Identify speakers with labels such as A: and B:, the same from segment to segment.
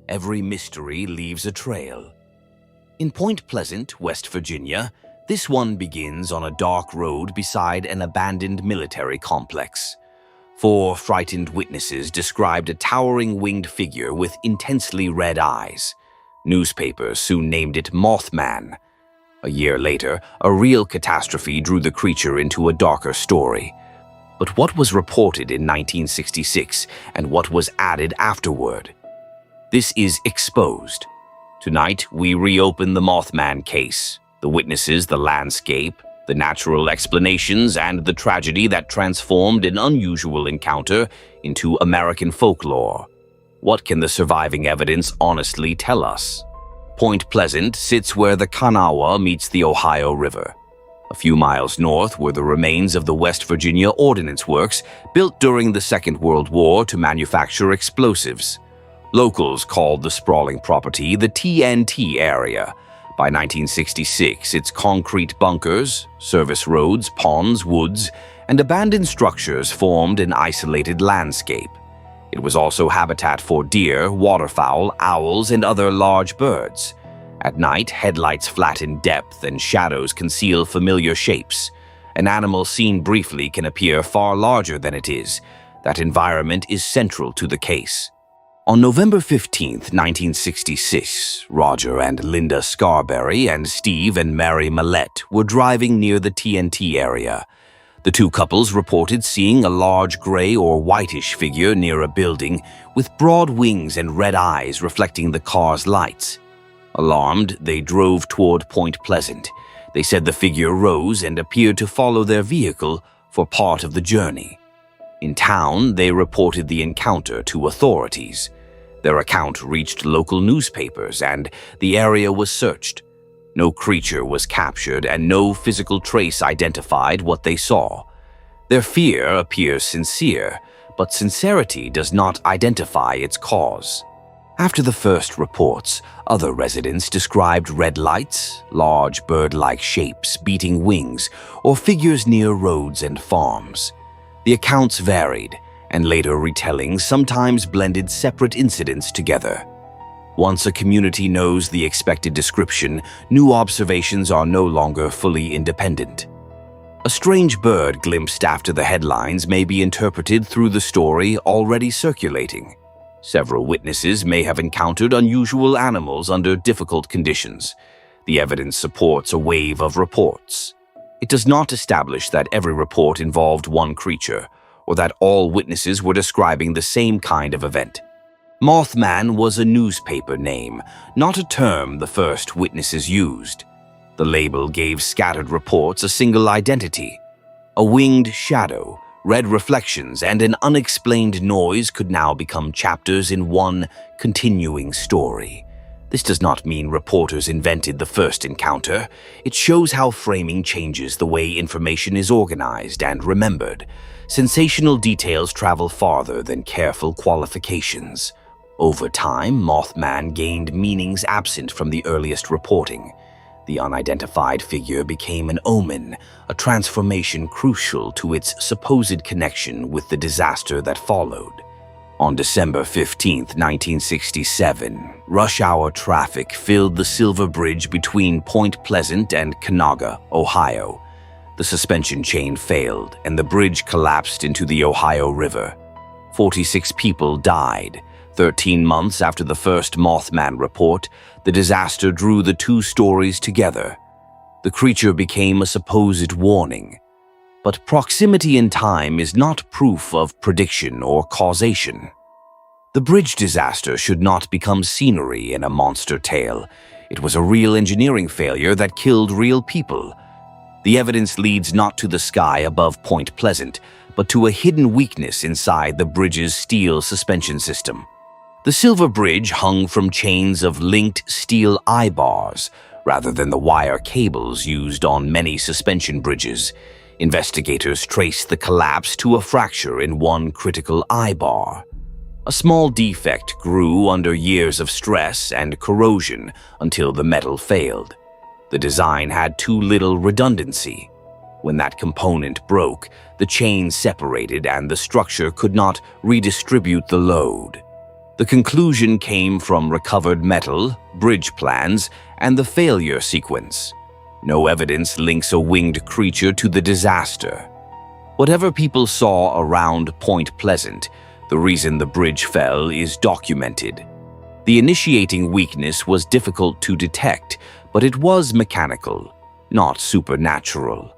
A: Every mystery leaves a trail. In Point Pleasant, West Virginia, this one begins on a dark road beside an abandoned military complex. 4 frightened witnesses described a towering winged figure with intensely red eyes. Newspapers soon named it Mothman. A year later, a real catastrophe drew the creature into a darker story. But what was reported in 1966 and what was added afterward? This is Exposed. Tonight, we reopen the Mothman case, the witnesses, the landscape, the natural explanations, and the tragedy that transformed an unusual encounter into American folklore. What can the surviving evidence honestly tell us? Point Pleasant sits where the Kanawha meets the Ohio River. A few miles north were the remains of the West Virginia Ordnance Works, built during the Second World War to manufacture explosives. Locals called the sprawling property the TNT area. By 1966, its concrete bunkers, service roads, ponds, woods, and abandoned structures formed an isolated landscape. It was also habitat for deer, waterfowl, owls, and other large birds. At night, headlights flatten depth and shadows conceal familiar shapes. An animal seen briefly can appear far larger than it is. That environment is central to the case. On November 15, 1966, Roger and Linda Scarberry and Steve and Mary Millette were driving near the TNT area. The two couples reported seeing a large gray or whitish figure near a building with broad wings and red eyes reflecting the car's lights. Alarmed, they drove toward Point Pleasant. They said the figure rose and appeared to follow their vehicle for part of the journey. In town, they reported the encounter to authorities. Their account reached local newspapers and the area was searched. No creature was captured and no physical trace identified what they saw. Their fear appears sincere, but sincerity does not identify its cause. After the first reports, other residents described red lights, large bird-like shapes, beating wings, or figures near roads and farms. The accounts varied, and later retellings sometimes blended separate incidents together. Once a community knows the expected description, new observations are no longer fully independent. A strange bird glimpsed after the headlines may be interpreted through the story already circulating. Several witnesses may have encountered unusual animals under difficult conditions. The evidence supports a wave of reports. It does not establish that every report involved one creature, or that all witnesses were describing the same kind of event. Mothman was a newspaper name, not a term the first witnesses used. The label gave scattered reports a single identity. A winged shadow, red reflections, and an unexplained noise could now become chapters in one continuing story. This does not mean reporters invented the first encounter. It shows how framing changes the way information is organized and remembered. Sensational details travel farther than careful qualifications. Over time, Mothman gained meanings absent from the earliest reporting. The unidentified figure became an omen, a transformation crucial to its supposed connection with the disaster that followed. On December 15, 1967, rush-hour traffic filled the Silver Bridge between Point Pleasant and Kanawha, Ohio. The suspension chain failed, and the bridge collapsed into the Ohio River. 46 people died. 13 months after the first Mothman report, the disaster drew the two stories together. The creature became a supposed warning. But proximity in time is not proof of prediction or causation. The bridge disaster should not become scenery in a monster tale. It was a real engineering failure that killed real people. The evidence leads not to the sky above Point Pleasant, but to a hidden weakness inside the bridge's steel suspension system. The Silver Bridge hung from chains of linked steel eye bars, rather than the wire cables used on many suspension bridges. Investigators traced the collapse to a fracture in one critical eye bar. A small defect grew under years of stress and corrosion until the metal failed. The design had too little redundancy. When that component broke, the chain separated and the structure could not redistribute the load. The conclusion came from recovered metal, bridge plans, and the failure sequence. No evidence links a winged creature to the disaster. Whatever people saw around Point Pleasant, the reason the bridge fell is documented. The initiating weakness was difficult to detect, but it was mechanical, not supernatural.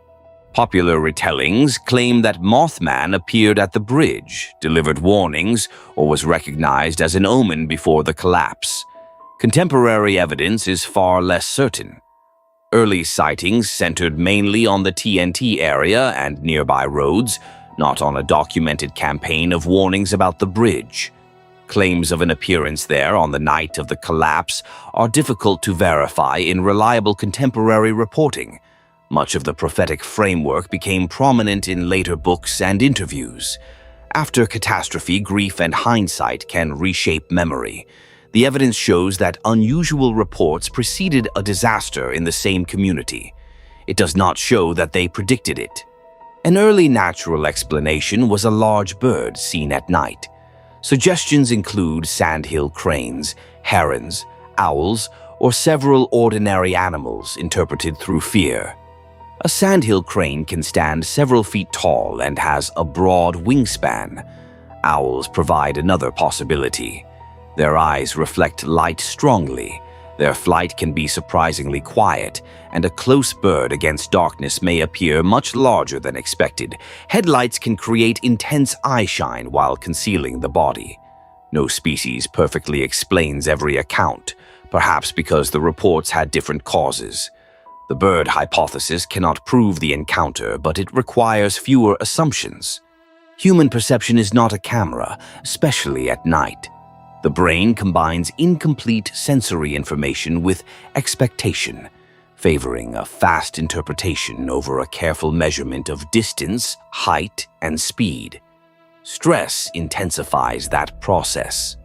A: Popular retellings claim that Mothman appeared at the bridge, delivered warnings, or was recognized as an omen before the collapse. Contemporary evidence is far less certain. Early sightings centered mainly on the TNT area and nearby roads, not on a documented campaign of warnings about the bridge. Claims of an appearance there on the night of the collapse are difficult to verify in reliable contemporary reporting. Much of the prophetic framework became prominent in later books and interviews. After catastrophe, grief and hindsight can reshape memory. The evidence shows that unusual reports preceded a disaster in the same community. It does not show that they predicted it. An early natural explanation was a large bird seen at night. Suggestions include sandhill cranes, herons, owls, or several ordinary animals interpreted through fear. A sandhill crane can stand several feet tall and has a broad wingspan. Owls provide another possibility. Their eyes reflect light strongly. Their flight can be surprisingly quiet, and a close bird against darkness may appear much larger than expected. Headlights can create intense eyeshine while concealing the body. No species perfectly explains every account, perhaps because the reports had different causes. The bird hypothesis cannot prove the encounter, but it requires fewer assumptions. Human perception is not a camera, especially at night. The brain combines incomplete sensory information with expectation, favoring a fast interpretation over a careful measurement of distance, height, and speed. Stress intensifies that process.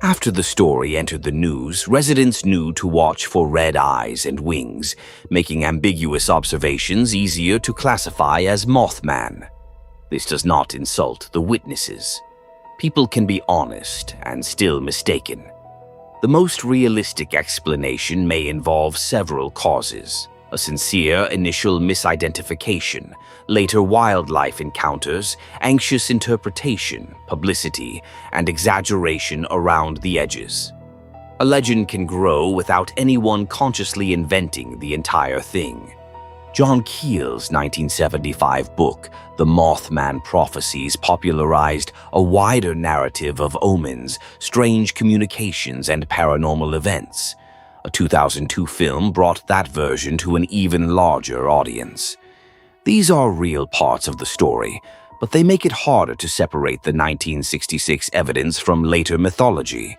A: After the story entered the news, residents knew to watch for red eyes and wings, making ambiguous observations easier to classify as Mothman. This does not insult the witnesses. People can be honest and still mistaken. The most realistic explanation may involve several causes: a sincere initial misidentification, later wildlife encounters, anxious interpretation, publicity, and exaggeration around the edges. A legend can grow without anyone consciously inventing the entire thing. John Keel's 1975 book, The Mothman Prophecies, popularized a wider narrative of omens, strange communications, and paranormal events. A 2002 film brought that version to an even larger audience. These are real parts of the story, but they make it harder to separate the 1966 evidence from later mythology.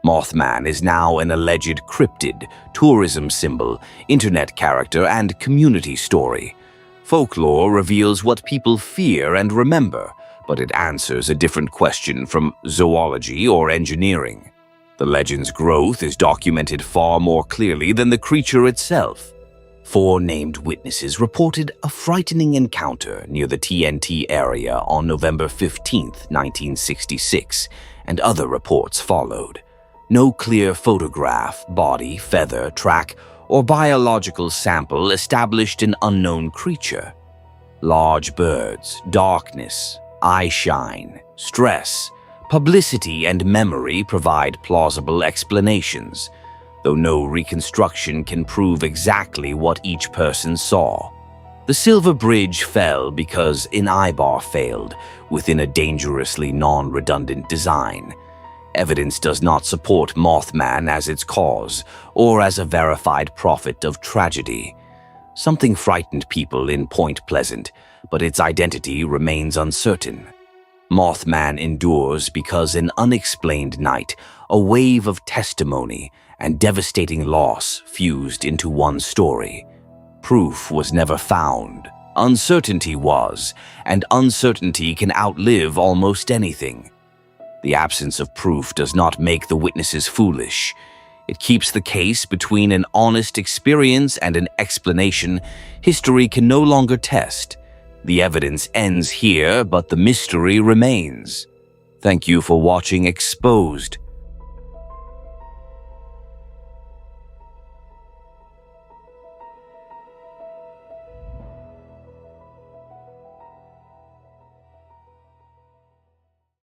A: Mothman is now an alleged cryptid, tourism symbol, internet character, and community story. Folklore reveals what people fear and remember, but it answers a different question from zoology or engineering. The legend's growth is documented far more clearly than the creature itself. 4 named witnesses reported a frightening encounter near the TNT area on November 15, 1966, and other reports followed. No clear photograph, body, feather, track, or biological sample established an unknown creature. Large birds, darkness, eyeshine, stress, publicity, and memory provide plausible explanations, though no reconstruction can prove exactly what each person saw. The Silver Bridge fell because an eyebar failed within a dangerously non-redundant design. Evidence does not support Mothman as its cause or as a verified prophet of tragedy. Something frightened people in Point Pleasant, but its identity remains uncertain. Mothman endures because an unexplained night, a wave of testimony, and devastating loss fused into one story. Proof was never found. Uncertainty was, and uncertainty can outlive almost anything. The absence of proof does not make the witnesses foolish. It keeps the case between an honest experience and an explanation history can no longer test. The evidence ends here, but the mystery remains. Thank you for watching Exposed.